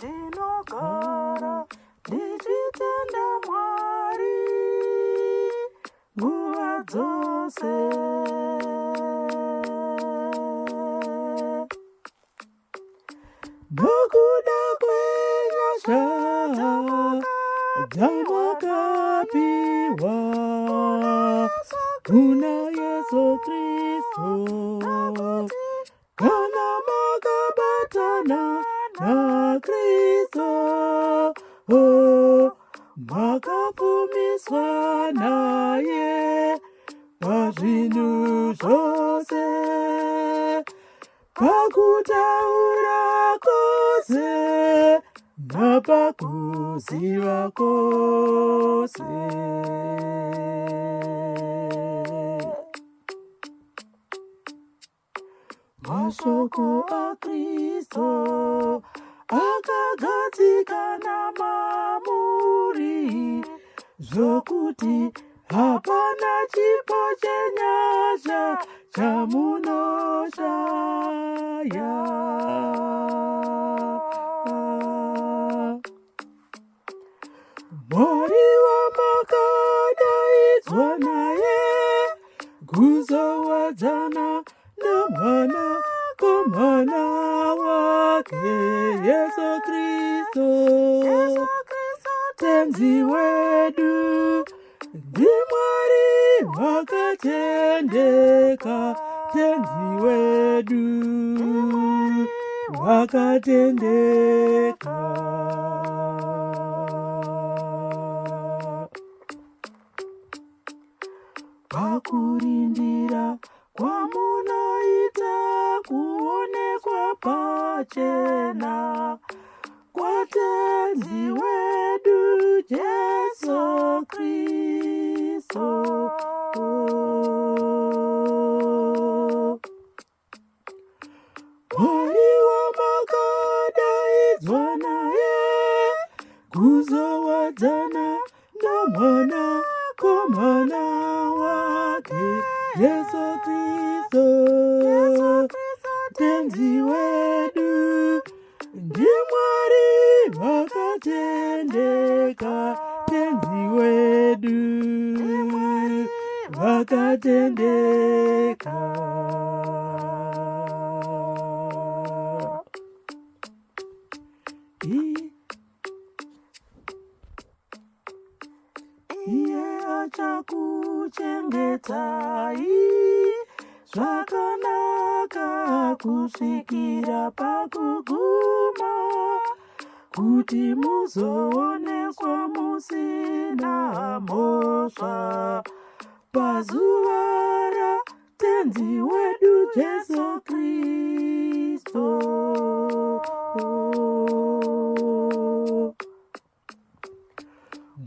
ndinogara ndichitenda Mwari nguva dzose. Nokuda kwenyasha dzamakapiwa kuna Yesu Kristu, kana makabatana na Kristu, makapumiswa naye pazvinhu zvose, pakutaura kwose napakuziva kwose. Mashoko aKristu akagadzikana mamuri, zvokuti hapana chipo chenyasha chamunoshaya. Mwari wamakadaidzwa naye kuzowadzana namwana komana wake Yesu Kristu, tenzi wedu, ndiMwari wakatendeka, tenzi wedu wakatendeka. Pakurindira kwamunoita kuonekwa pachena kwatenzi wedu Jesu Kristu, Mwari wamakadaidzwa naye kuzowadzana namwana komana wake Yesu Kristu, tenzi wedu, ndiMwari wakatendeka, tenzi wedu wakatendeka. Iye achakuchengetai zvakanaka kusvikira pakuguma, kuti muzoonekwa musina mhosva pazuva ratenzi wedu Jesu Kristu.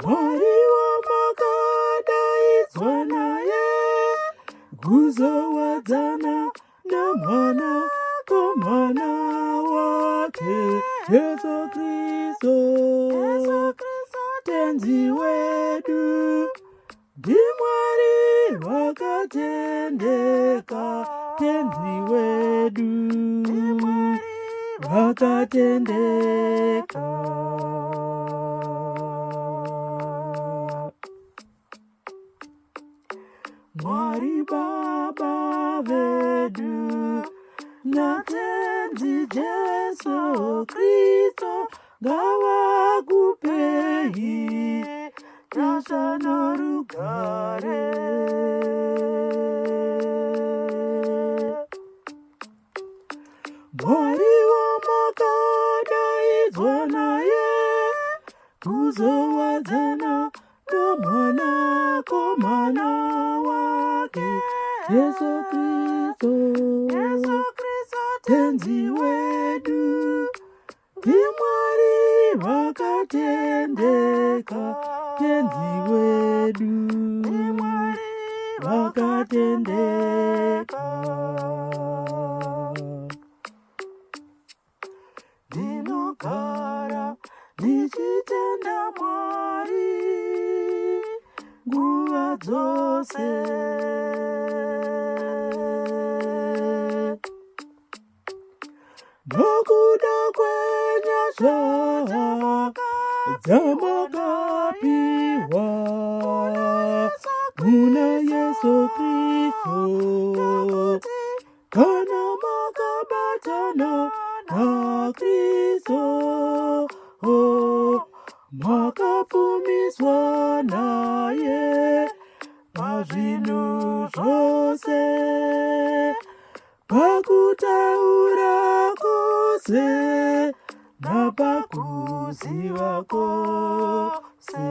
Mwari wamakadaidzwa naye kuzowadzana namwana komana wake Yesu Kristu, tenzi wedu, ndiMwari wakatendeka, tenzi wedu wakatendeka. Mwari Baba vedu natenzi Jesu Kristu ngavakupei nyasha norugare. Mwari wamakadaidzwa naye kuzowadzana namwana komana wake Yesu Kristu, tenzi wedu, ndiMwari wakatendeka, tenzi wedu wakatendeka. Ndinogara ndichitenda Mwari nguva dzose. Nokuda kwenya hasha dzamakapiwa muna Yesu Kristo. Kana makabatana na Kristo, makapumiswa naye pazvinhu zvose, pakutaura kwose napakuziva kwose.